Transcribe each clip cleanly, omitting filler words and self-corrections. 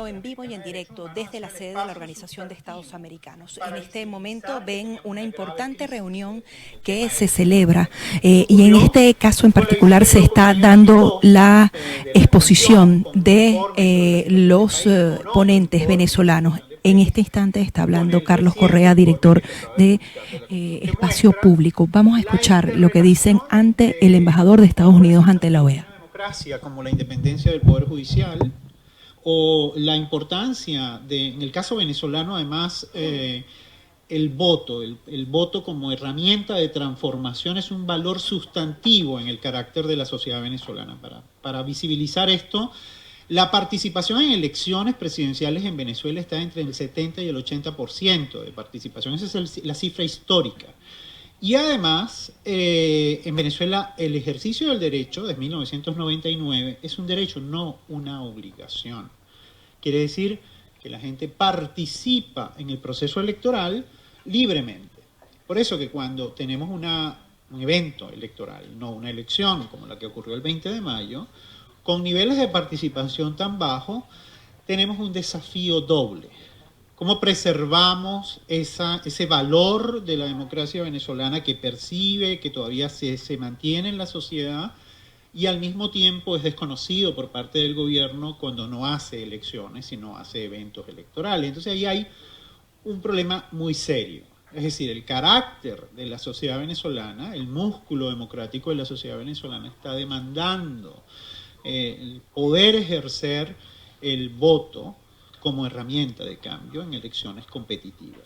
transmitiendo en vivo y en directo desde la sede de la Organización de Estados Americanos. En este momento ven una importante reunión que se celebra y en este caso en particular se está dando la exposición de los ponentes venezolanos. En este instante está hablando Carlos Correa, director de Espacio Público. Vamos a escuchar lo que dicen ante el embajador de Estados Unidos ante la OEA. Democracia como la independencia del Poder Judicial o la importancia de, en el caso venezolano además, el voto como herramienta de transformación es un valor sustantivo en el carácter de la sociedad venezolana. Para visibilizar esto, la participación en elecciones presidenciales en Venezuela está entre el 70 y el 80% de participación. Esa es la cifra histórica. Y además, en Venezuela, el ejercicio del derecho desde 1999 es un derecho, no una obligación. Quiere decir que la gente participa en el proceso electoral libremente. Por eso que cuando tenemos un evento electoral, no una elección como la que ocurrió el 20 de mayo, con niveles de participación tan bajos, tenemos un desafío doble. ¿Cómo preservamos ese valor de la democracia venezolana que percibe, que todavía se mantiene en la sociedad y al mismo tiempo es desconocido por parte del gobierno cuando no hace elecciones, sino hace eventos electorales? Entonces ahí hay un problema muy serio. Es decir, el carácter de la sociedad venezolana, el músculo democrático de la sociedad venezolana está demandando el poder ejercer el voto como herramienta de cambio en elecciones competitivas.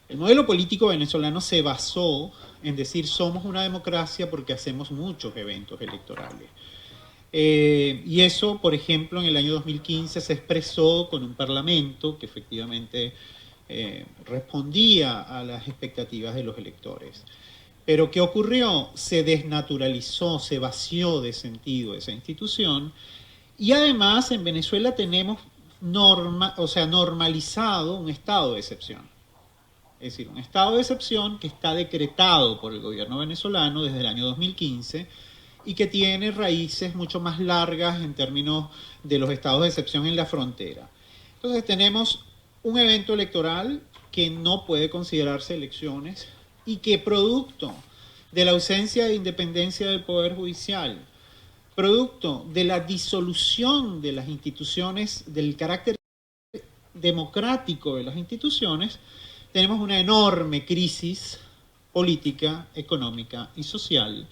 El modelo político venezolano se basó en decir somos una democracia porque hacemos muchos eventos electorales. Y eso, por ejemplo, en el año 2015 se expresó con un parlamento que efectivamente respondía a las expectativas de los electores. Pero ¿qué ocurrió? Se desnaturalizó, se vació de sentido esa institución y además en Venezuela tenemos normalizado un estado de excepción. Es decir, un estado de excepción que está decretado por el gobierno venezolano desde el año 2015 y que tiene raíces mucho más largas en términos de los estados de excepción en la frontera. Entonces tenemos un evento electoral que no puede considerarse elecciones y que producto de la ausencia de independencia del Poder Judicial, producto de la disolución de las instituciones, del carácter democrático de las instituciones, tenemos una enorme crisis política, económica y social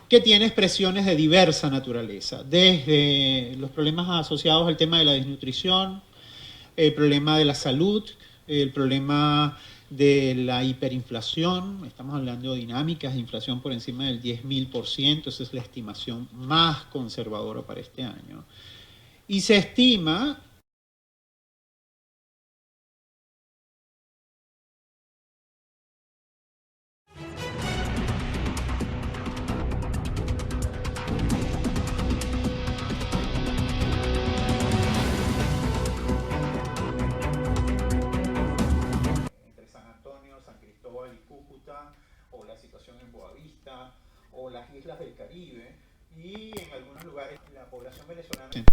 que tiene expresiones de diversa naturaleza, desde los problemas asociados al tema de la desnutrición, el problema de la salud, el problema de la hiperinflación. Estamos hablando de dinámicas de inflación por encima del 10.000%, esa es la estimación más conservadora para este año. Y se estima o la situación en Boavista o las islas del Caribe y en algunos lugares la población venezolana.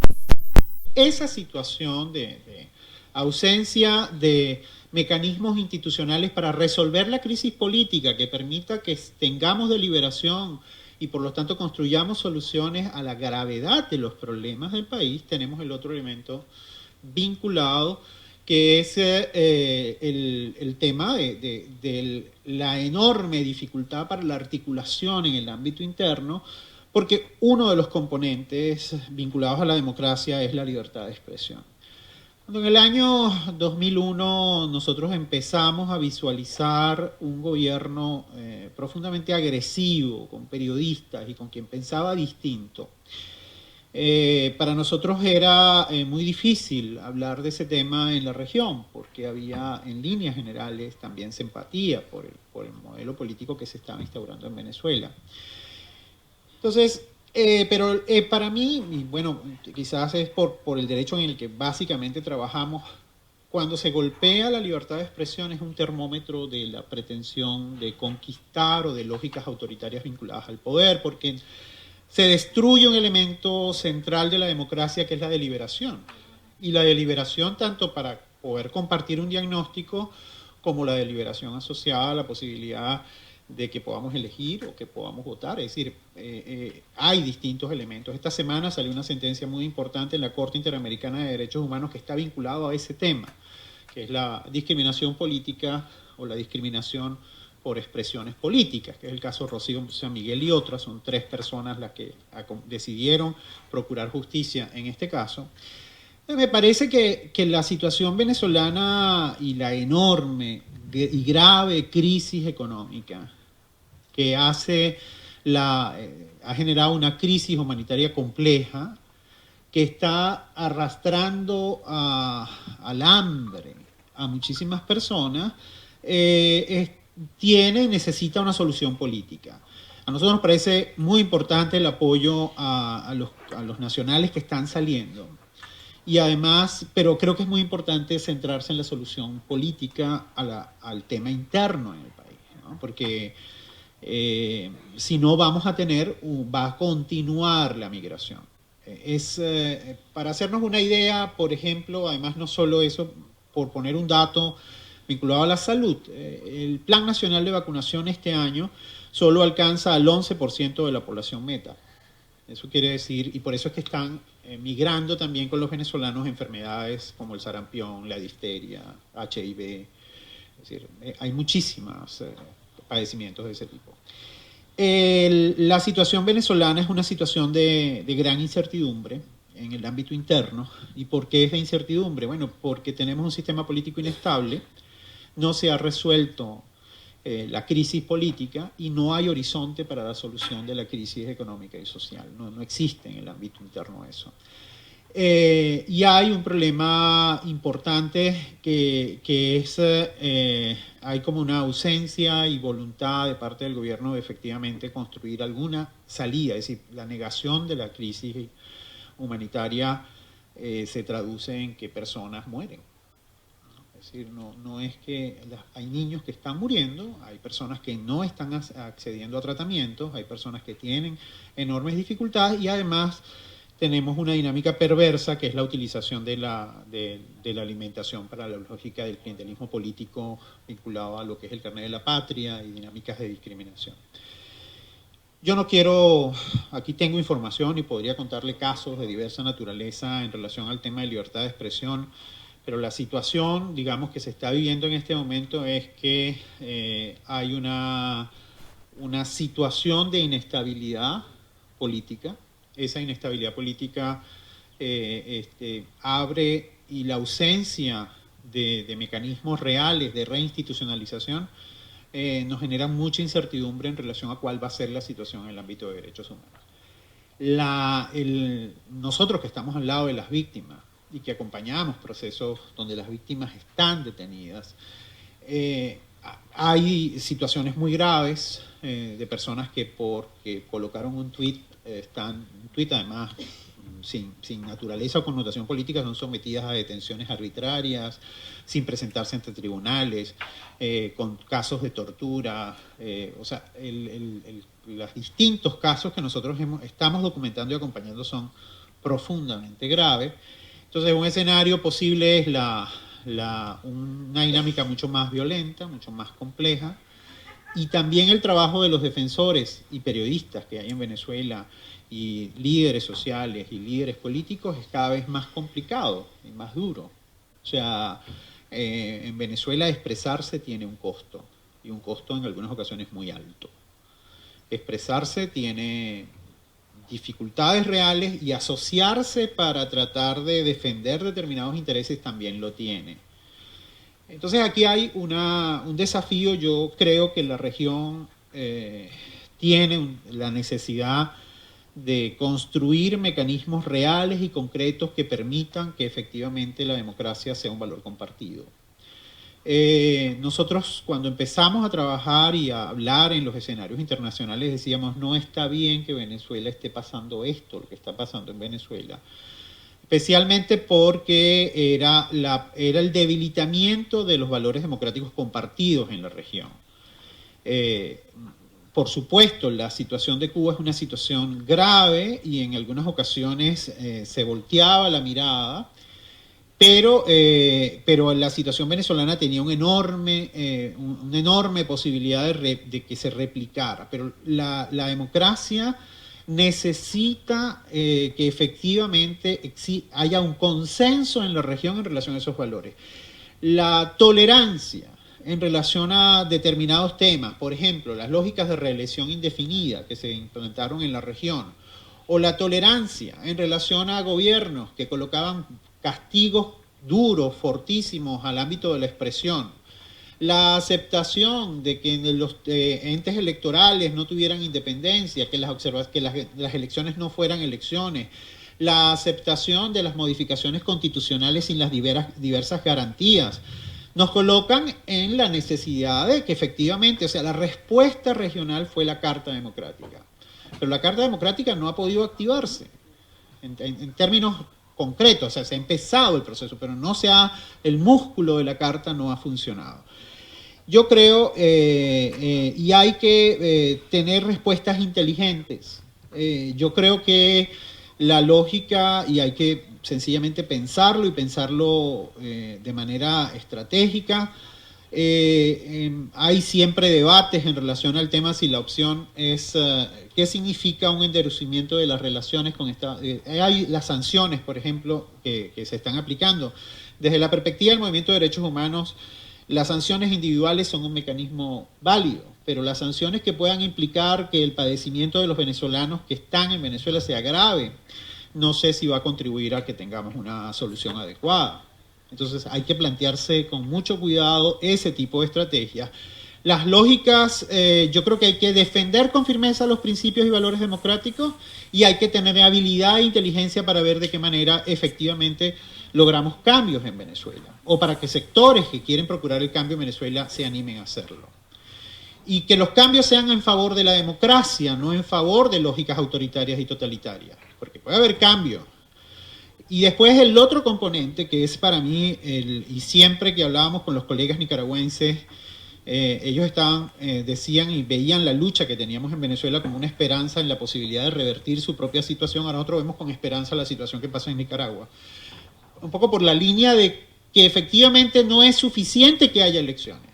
Esa situación de ausencia de mecanismos institucionales para resolver la crisis política que permita que tengamos deliberación y por lo tanto construyamos soluciones a la gravedad de los problemas del país, tenemos el otro elemento vinculado que es el tema de la enorme dificultad para la articulación en el ámbito interno, porque uno de los componentes vinculados a la democracia es la libertad de expresión. Cuando en el año 2001 nosotros empezamos a visualizar un gobierno profundamente agresivo con periodistas y con quien pensaba distinto, para nosotros era muy difícil hablar de ese tema en la región, porque había en líneas generales también simpatía por el modelo político que se estaba instaurando en Venezuela. Entonces, pero para mí, y bueno, quizás es por el derecho en el que básicamente trabajamos, cuando se golpea la libertad de expresión es un termómetro de la pretensión de conquistar o de lógicas autoritarias vinculadas al poder, porque se destruye un elemento central de la democracia que es la deliberación. y la deliberación tanto para poder compartir un diagnóstico como la deliberación asociada a la posibilidad de que podamos elegir o que podamos votar. Es decir, hay distintos elementos. Esta semana salió una sentencia muy importante en la Corte Interamericana de Derechos Humanos que está vinculado a ese tema, que es la discriminación política o la discriminación por expresiones políticas, que es el caso Rocío San Miguel y otras. Son 3 personas las que decidieron procurar justicia en este caso. Me parece que la situación venezolana y la enorme y grave crisis económica que ha generado una crisis humanitaria compleja que está arrastrando al hambre a muchísimas personas, tiene y necesita una solución política. A nosotros nos parece muy importante el apoyo a los nacionales que están saliendo. Y además, pero creo que es muy importante centrarse en la solución política al tema interno en el país, ¿no? Porque si no va a continuar la migración. Para hacernos una idea, por ejemplo, además no solo eso, por poner un dato vinculado a la salud, el Plan Nacional de Vacunación este año solo alcanza al 11% de la población meta. Eso quiere decir, y por eso es que están migrando también con los venezolanos enfermedades como el sarampión, la difteria, HIV. Es decir, hay muchísimos padecimientos de ese tipo. La situación venezolana es una situación de gran incertidumbre en el ámbito interno. ¿Y por qué es de incertidumbre? Bueno, porque tenemos un sistema político inestable, no se ha resuelto la crisis política y no hay horizonte para la solución de la crisis económica y social. No existe en el ámbito interno eso. Y hay un problema importante que es, hay como una ausencia y voluntad de parte del gobierno de efectivamente construir alguna salida, es decir, la negación de la crisis humanitaria se traduce en que personas mueren. Es decir, no es que hay niños que están muriendo, hay personas que no están accediendo a tratamientos, hay personas que tienen enormes dificultades y además tenemos una dinámica perversa que es la utilización de la alimentación para la lógica del clientelismo político vinculado a lo que es el carnet de la patria y dinámicas de discriminación. Yo no quiero, aquí tengo información y podría contarle casos de diversa naturaleza en relación al tema de libertad de expresión, pero la situación, digamos, que se está viviendo en este momento es que hay una situación de inestabilidad política. Esa inestabilidad política abre y la ausencia de mecanismos reales de reinstitucionalización nos genera mucha incertidumbre en relación a cuál va a ser la situación en el ámbito de derechos humanos. Nosotros que estamos al lado de las víctimas y que acompañamos procesos donde las víctimas están detenidas, hay situaciones muy graves de personas que porque colocaron un tuit además sin naturaleza o connotación política son sometidas a detenciones arbitrarias, sin presentarse ante tribunales, con casos de tortura, o sea, los distintos casos que nosotros estamos documentando y acompañando son profundamente graves. Entonces, un escenario posible es una dinámica mucho más violenta, mucho más compleja, y también el trabajo de los defensores y periodistas que hay en Venezuela, y líderes sociales y líderes políticos es cada vez más complicado y más duro. O sea, en Venezuela expresarse tiene un costo, y un costo en algunas ocasiones muy alto. Expresarse tiene dificultades reales y asociarse para tratar de defender determinados intereses también lo tiene. Entonces aquí hay un desafío. Yo creo que la región tiene la necesidad de construir mecanismos reales y concretos que permitan que efectivamente la democracia sea un valor compartido. Nosotros cuando empezamos a trabajar y a hablar en los escenarios internacionales decíamos, no está bien que Venezuela esté pasando esto, lo que está pasando en Venezuela, especialmente porque era el debilitamiento de los valores democráticos compartidos en la región. Por supuesto, la situación de Cuba es una situación grave y en algunas ocasiones se volteaba la mirada pero la situación venezolana tenía una enorme posibilidad de que se replicara. Pero la democracia necesita que efectivamente haya un consenso en la región en relación a esos valores. La tolerancia en relación a determinados temas, por ejemplo, las lógicas de reelección indefinida que se implementaron en la región, o la tolerancia en relación a gobiernos que colocaban castigos duros, fortísimos al ámbito de la expresión, la aceptación de que los entes electorales no tuvieran independencia, que las elecciones no fueran elecciones, la aceptación de las modificaciones constitucionales sin las diversas garantías, nos colocan en la necesidad de que efectivamente, o sea, la respuesta regional fue la Carta Democrática. Pero la Carta Democrática no ha podido activarse en términos concretos, o sea, se ha empezado el proceso, pero el músculo de la Carta no ha funcionado. Yo creo, y hay que tener respuestas inteligentes. Yo creo que la lógica, y hay que sencillamente pensarlo y pensarlo de manera estratégica. Hay siempre debates en relación al tema si la opción es qué significa un endurecimiento de las relaciones con hay las sanciones, por ejemplo, que se están aplicando. Desde la perspectiva del movimiento de derechos humanos, las sanciones individuales son un mecanismo válido, pero las sanciones que puedan implicar que el padecimiento de los venezolanos que están en Venezuela se agrave, no sé si va a contribuir a que tengamos una solución adecuada. Entonces hay que plantearse con mucho cuidado ese tipo de estrategias. Las lógicas, yo creo que hay que defender con firmeza los principios y valores democráticos y hay que tener habilidad e inteligencia para ver de qué manera efectivamente logramos cambios en Venezuela o para que sectores que quieren procurar el cambio en Venezuela se animen a hacerlo. Y que los cambios sean en favor de la democracia, no en favor de lógicas autoritarias y totalitarias, porque puede haber cambio. Y después el otro componente, que es para mí, y siempre que hablábamos con los colegas nicaragüenses, ellos decían y veían la lucha que teníamos en Venezuela como una esperanza en la posibilidad de revertir su propia situación. Ahora nosotros vemos con esperanza la situación que pasa en Nicaragua. Un poco por la línea de que efectivamente no es suficiente que haya elecciones.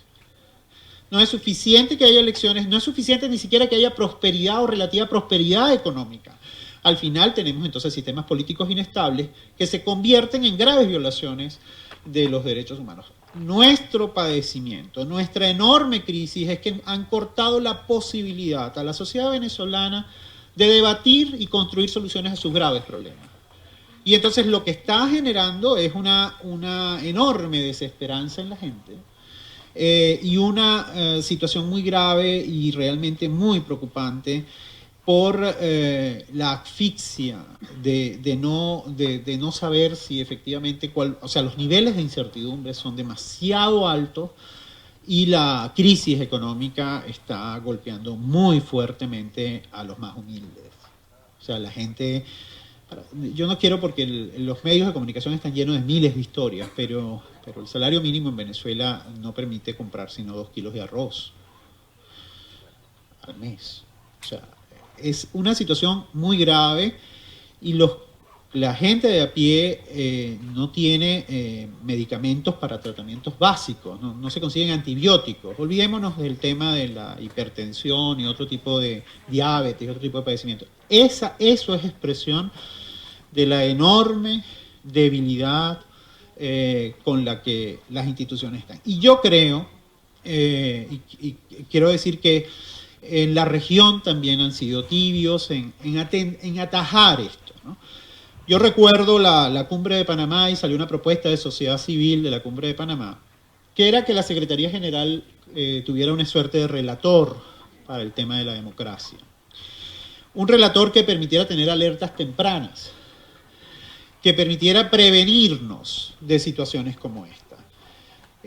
No es suficiente que haya elecciones, no es suficiente ni siquiera que haya prosperidad o relativa prosperidad económica. Al final tenemos entonces sistemas políticos inestables que se convierten en graves violaciones de los derechos humanos. Nuestro padecimiento, nuestra enorme crisis es que han cortado la posibilidad a la sociedad venezolana de debatir y construir soluciones a sus graves problemas. Y entonces lo que está generando es una enorme desesperanza en la gente y una situación muy grave y realmente muy preocupante por la asfixia de no saber si efectivamente los niveles de incertidumbre son demasiado altos y la crisis económica está golpeando muy fuertemente a los más humildes. O sea, la gente, yo no quiero porque los medios de comunicación están llenos de miles de historias, pero el salario mínimo en Venezuela no permite comprar sino 2 kilos de arroz al mes. O sea, es una situación muy grave y la gente de a pie no tiene medicamentos para tratamientos básicos, no se consiguen antibióticos. Olvidémonos del tema de la hipertensión y otro tipo de diabetes y otro tipo de padecimientos. Eso es expresión de la enorme debilidad con la que las instituciones están. Y yo creo, y quiero decir que en la región también han sido tibios en atajar esto, ¿no? Yo recuerdo la cumbre de Panamá y salió una propuesta de sociedad civil de la cumbre de Panamá, que era que la Secretaría General tuviera una suerte de relator para el tema de la democracia. Un relator que permitiera tener alertas tempranas, que permitiera prevenirnos de situaciones como esta.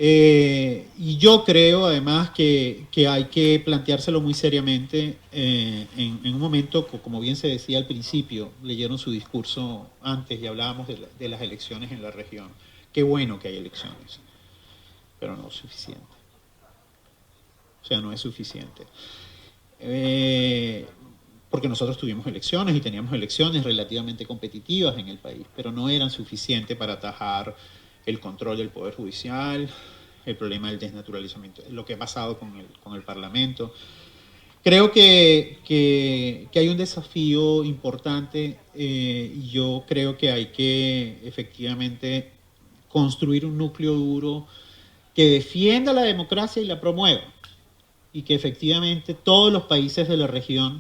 Y yo creo además que hay que planteárselo muy seriamente en un momento, como bien se decía al principio, leyeron su discurso antes y hablábamos de las elecciones en la región. Qué bueno que hay elecciones, pero no es suficiente. O sea, no es suficiente. Porque nosotros tuvimos elecciones y teníamos elecciones relativamente competitivas en el país, pero no eran suficientes para atajar el control del Poder Judicial, el problema del desnaturalizamiento, lo que ha pasado con el Parlamento. Creo que hay un desafío importante y yo creo que hay que efectivamente construir un núcleo duro que defienda la democracia y la promueva, y que efectivamente todos los países de la región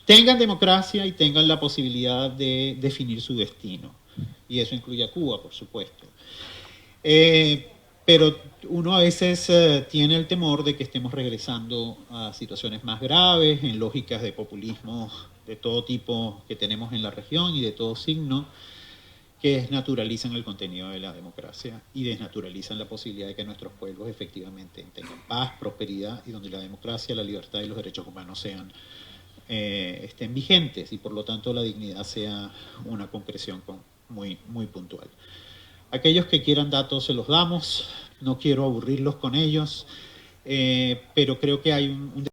tengan democracia y tengan la posibilidad de definir su destino. Y eso incluye a Cuba, por supuesto. Pero uno a veces tiene el temor de que estemos regresando a situaciones más graves, en lógicas de populismo de todo tipo que tenemos en la región y de todo signo, que desnaturalizan el contenido de la democracia y desnaturalizan la posibilidad de que nuestros pueblos efectivamente tengan paz, prosperidad, y donde la democracia, la libertad y los derechos humanos estén vigentes, y por lo tanto la dignidad sea una concreción muy, muy puntual. Aquellos que quieran datos se los damos, no quiero aburrirlos con ellos, pero creo que hay un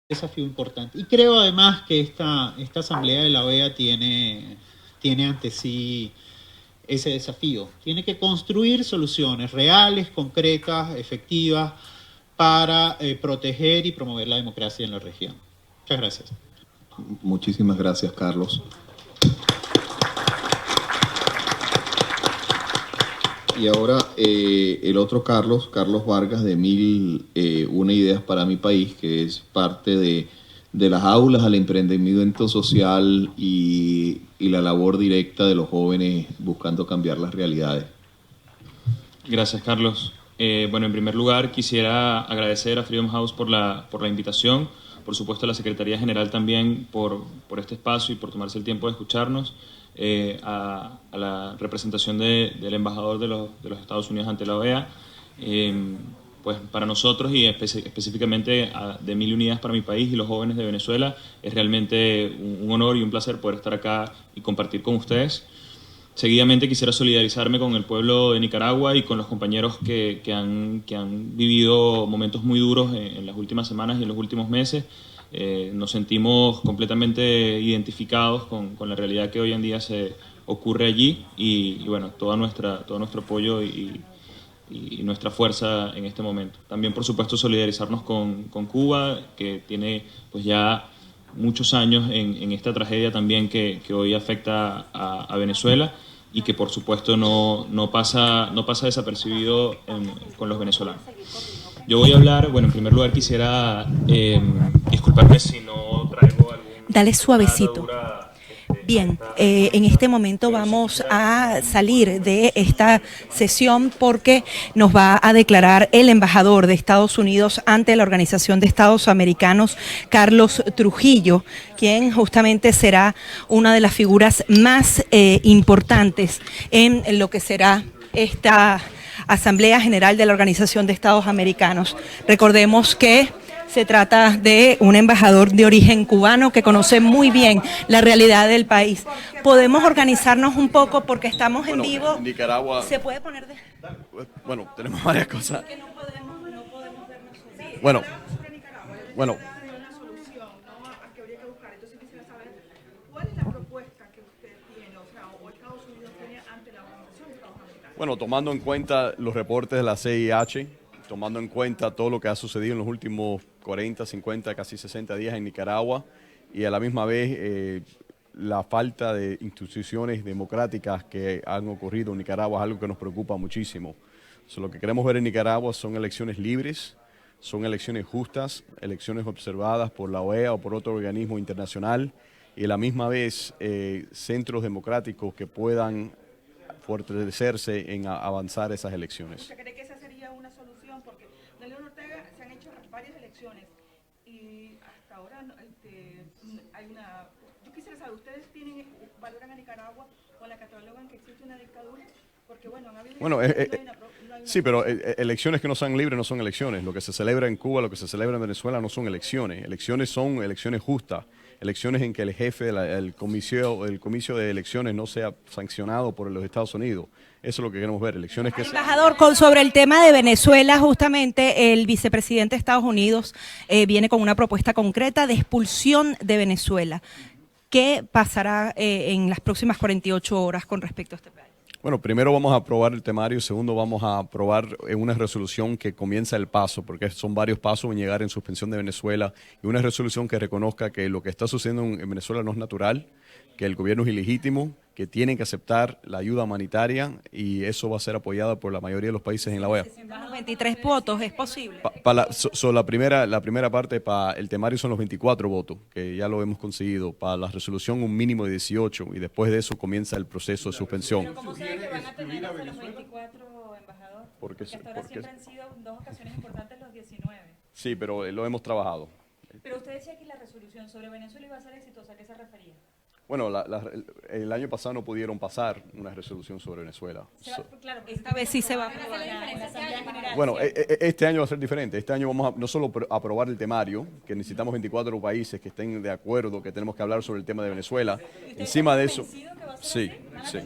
desafío importante. Y creo además que esta Asamblea de la OEA tiene ante sí ese desafío. Tiene que construir soluciones reales, concretas, efectivas, para proteger y promover la democracia en la región. Muchas gracias. Muchísimas gracias, Carlos. Y ahora el otro Carlos Vargas, de 1001 Ideas para mi País, que es parte de las aulas al emprendimiento social y la labor directa de los jóvenes buscando cambiar las realidades. Gracias, Carlos. Bueno, en primer lugar quisiera agradecer a Freedom House por la invitación, por supuesto a la Secretaría General también por este espacio y por tomarse el tiempo de escucharnos, a la representación del embajador de los Estados Unidos ante la OEA. Pues para nosotros y específicamente de 1001 Ideas para mi País y los jóvenes de Venezuela es realmente un honor y un placer poder estar acá y compartir con ustedes. Seguidamente quisiera solidarizarme con el pueblo de Nicaragua y con los compañeros que han vivido momentos muy duros en las últimas semanas y en los últimos meses. Nos sentimos completamente identificados con la realidad que hoy en día se ocurre allí y bueno, todo nuestro apoyo y nuestra fuerza en este momento. También, por supuesto, solidarizarnos con Cuba, que tiene pues ya muchos años en esta tragedia también que hoy afecta a Venezuela y que, por supuesto, no pasa desapercibido con los venezolanos. Yo voy a hablar, bueno, en primer lugar quisiera disculparme si no traigo algún... Dale suavecito. Bien, en este momento vamos a salir de esta sesión porque nos va a declarar el embajador de Estados Unidos ante la Organización de Estados Americanos, Carlos Trujillo, quien justamente será una de las figuras más importantes en lo que será esta Asamblea General de la Organización de Estados Americanos. Recordemos que se trata de un embajador de origen cubano que conoce muy bien la realidad del país. Podemos organizarnos un poco porque estamos en vivo. En Nicaragua. ¿Se puede poner de...? Bueno, tenemos varias cosas. Que no podemos vernos. Bueno. Bueno, tomando en cuenta los reportes de la CIH, tomando en cuenta todo lo que ha sucedido en los últimos 40, 50, casi 60 días en Nicaragua y a la misma vez la falta de instituciones democráticas que han ocurrido en Nicaragua es algo que nos preocupa muchísimo. Lo que queremos ver en Nicaragua son elecciones libres, son elecciones justas, elecciones observadas por la OEA o por otro organismo internacional y a la misma vez centros democráticos que puedan fortalecerse en avanzar esas elecciones. ¿Usted cree que esa sería una solución? Porque en León Ortega se han hecho varias elecciones y hasta ahora hay una... Yo quisiera saber, ¿ustedes valoran a Nicaragua o la catalogan que existe una dictadura? Porque bueno, han habido... Bueno, sí, pero elecciones que no sean libres no son elecciones. Lo que se celebra en Cuba, lo que se celebra en Venezuela no son elecciones. Elecciones son elecciones justas. Elecciones en que el jefe del comicio de elecciones no sea sancionado por los Estados Unidos. Eso es lo que queremos ver, elecciones que... Embajador, sobre el tema de Venezuela, justamente el vicepresidente de Estados Unidos viene con una propuesta concreta de expulsión de Venezuela. ¿Qué pasará en las próximas 48 horas con respecto a este plan? Bueno, primero vamos a aprobar el temario, segundo vamos a aprobar una resolución que comienza el paso, porque son varios pasos en llegar en suspensión de Venezuela, y una resolución que reconozca que lo que está sucediendo en Venezuela no es natural, que el gobierno es ilegítimo, que tienen que aceptar la ayuda humanitaria, y eso va a ser apoyado por la mayoría de los países en la OEA. 23 votos, ¿es posible? La primera parte para el temario son los 24 votos, que ya lo hemos conseguido. Para la resolución un mínimo de 18, y después de eso comienza el proceso de suspensión. Pero ¿cómo saben que van a tener hasta los 24, embajador? Porque hasta ahora siempre han sido en 2 ocasiones importantes los 19. Sí, pero lo hemos trabajado. Pero usted decía que la resolución sobre Venezuela iba a ser exitosa, ¿a qué se refería? Bueno, el año pasado no pudieron pasar una resolución sobre Venezuela. Claro, Esta vez sí se va a aprobar en la Asamblea General. Bueno, este año va a ser diferente. Este año vamos a no solo aprobar el temario, que necesitamos 24 países que estén de acuerdo, que tenemos que hablar sobre el tema de Venezuela. Encima de eso, sí, sí.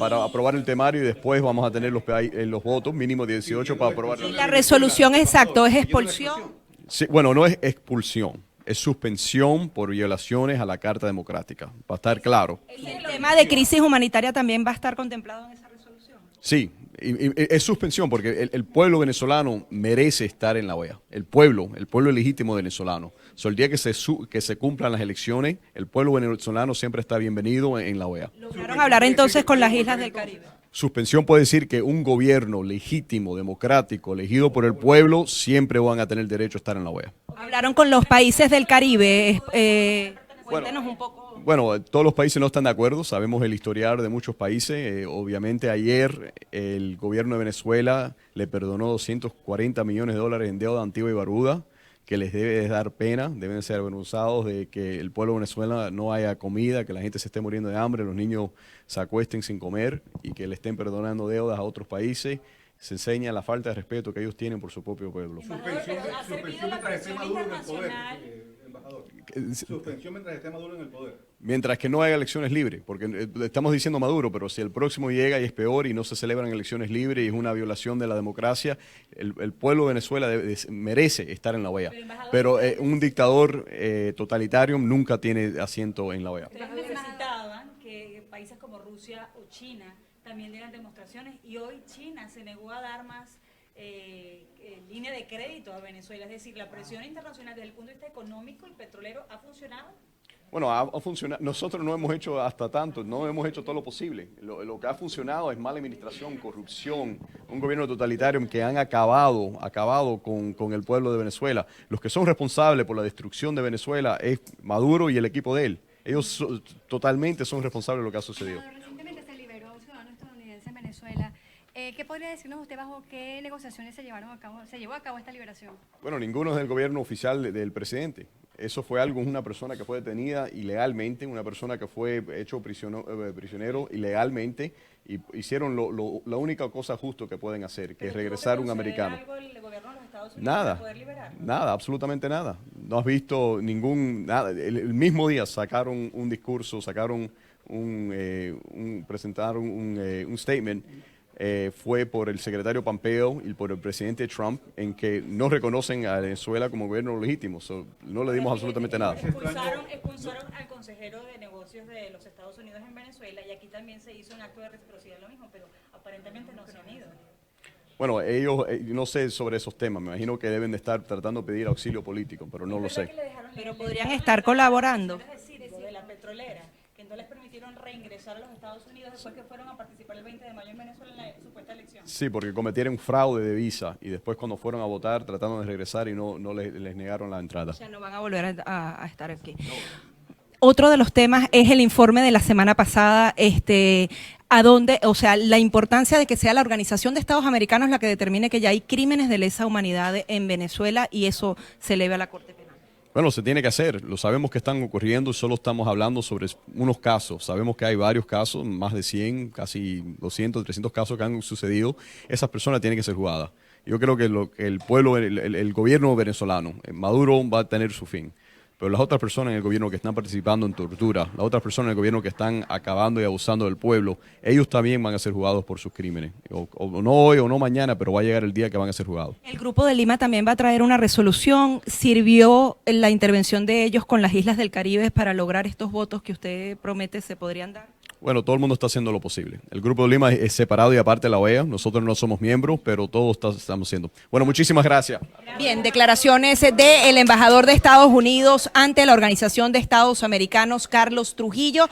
Para aprobar el temario, y después vamos a tener los votos, mínimo 18 para aprobar. Y la resolución, exacto, es expulsión. Sí, bueno, no es expulsión. Es suspensión por violaciones a la Carta Democrática, para estar claro. ¿El tema de crisis humanitaria también va a estar contemplado en esa resolución? Sí, y es suspensión porque el pueblo venezolano merece estar en la OEA. El pueblo legítimo venezolano. El día que se cumplan las elecciones, el pueblo venezolano siempre está bienvenido en la OEA. ¿Lograron hablar entonces con las islas del Caribe? Suspensión puede decir que un gobierno legítimo, democrático, elegido por el pueblo, siempre van a tener derecho a estar en la OEA. ¿Hablaron con los países del Caribe? Cuéntenos un poco. Bueno, todos los países no están de acuerdo, sabemos el historial de muchos países. Obviamente ayer el gobierno de Venezuela le perdonó 240 millones de dólares en deuda a Antigua y Barbuda, que les debe de dar pena, deben ser avergonzados de que el pueblo de Venezuela no haya comida, que la gente se esté muriendo de hambre, los niños se acuesten sin comer y que le estén perdonando deudas a otros países. Se enseña la falta de respeto que ellos tienen por su propio pueblo. Suspensión mientras esté Maduro en el poder, embajador. Suspensión mientras esté Maduro en el poder. Mientras que no haya elecciones libres, porque estamos diciendo Maduro, pero si el próximo llega y es peor y no se celebran elecciones libres y es una violación de la democracia, el pueblo de Venezuela merece estar en la OEA. Pero un dictador totalitario nunca tiene asiento en la OEA. Ustedes necesitaban que países como Rusia o China también dieran demostraciones, y hoy China se negó a dar más línea de crédito a Venezuela. Es decir, la presión internacional desde el punto de vista económico y petrolero ha funcionado. Bueno, ha funcionado. Nosotros no hemos hecho hasta tanto, no hemos hecho todo lo posible. Lo que ha funcionado es mala administración, corrupción, un gobierno totalitario que han acabado con el pueblo de Venezuela. Los que son responsables por la destrucción de Venezuela es Maduro y el equipo de él. Ellos totalmente son responsables de lo que ha sucedido. Recientemente se liberó a un ciudadano estadounidense en Venezuela. ¿Qué podría decirnos usted bajo qué negociaciones se llevó a cabo esta liberación? Bueno, ninguno es del gobierno oficial del presidente. Eso fue algo, una persona que fue detenida ilegalmente, una persona que fue hecho prisionero ilegalmente, y hicieron la única cosa justo que pueden hacer, que es regresar un americano. ¿El gobierno de los Estados Unidos Nada, para poder liberar? nada, absolutamente nada. No has visto nada. El mismo día sacaron un discurso, presentaron un statement. Fue por el secretario Pompeo y por el presidente Trump, en que no reconocen a Venezuela como gobierno legítimo. No le dimos absolutamente nada. Expulsaron al consejero de negocios de los Estados Unidos en Venezuela, y aquí también se hizo un acto de reciprocidad, lo mismo, pero aparentemente no se han ido. Bueno, ellos, no sé sobre esos temas, me imagino que deben de estar tratando de pedir auxilio político, pero no lo sé. Pero podrían estar colaborando. Es decir, de la petrolera, que no les permitieron reingresar a los Estados Unidos después que fueron a participar el 20 de mayo en Venezuela en la supuesta elección. Sí, porque cometieron fraude de visa y después cuando fueron a votar trataron de regresar y no les negaron la entrada. O sea, no van a volver a estar aquí. Otro de los temas es el informe de la semana pasada, la importancia de que sea la Organización de Estados Americanos la que determine que ya hay crímenes de lesa humanidad en Venezuela, y eso se eleve a la Corte Penal. Bueno, se tiene que hacer, lo sabemos que están ocurriendo, solo estamos hablando sobre unos casos, sabemos que hay varios casos, más de 100, casi 200, 300 casos que han sucedido. Esas personas tienen que ser juzgadas. Yo creo que el pueblo, el gobierno venezolano, Maduro va a tener su fin, pero las otras personas en el gobierno que están participando en tortura, las otras personas en el gobierno que están acabando y abusando del pueblo, ellos también van a ser juzgados por sus crímenes. O no hoy o no mañana, pero va a llegar el día que van a ser juzgados. El Grupo de Lima también va a traer una resolución. ¿Sirvió la intervención de ellos con las islas del Caribe para lograr estos votos que usted promete se podrían dar? Bueno, todo el mundo está haciendo lo posible. El Grupo de Lima es separado y aparte de la OEA. Nosotros no somos miembros, pero todos estamos haciendo. Bueno, muchísimas gracias. Bien, declaraciones del embajador de Estados Unidos ante la Organización de Estados Americanos, Carlos Trujillo.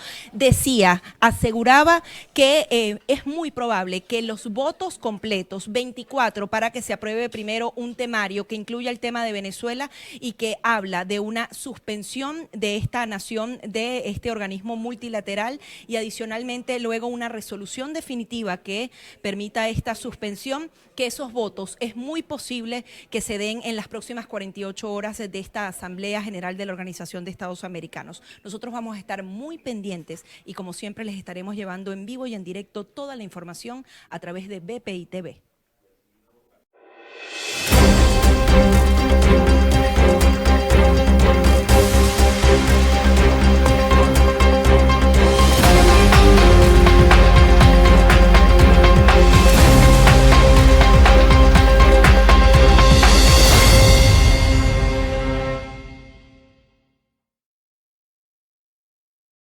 Aseguraba que es muy probable que los votos completos, 24, para que se apruebe primero un temario que incluya el tema de Venezuela y que habla de una suspensión de esta nación, de este organismo multilateral, y adicionalmente luego una resolución definitiva que permita esta suspensión, que esos votos es muy posible que se den en las próximas 48 horas de esta Asamblea General de la Organización de Estados Americanos. Nosotros vamos a estar muy pendientes y como siempre les estaremos llevando en vivo y en directo toda la información a través de BPI TV.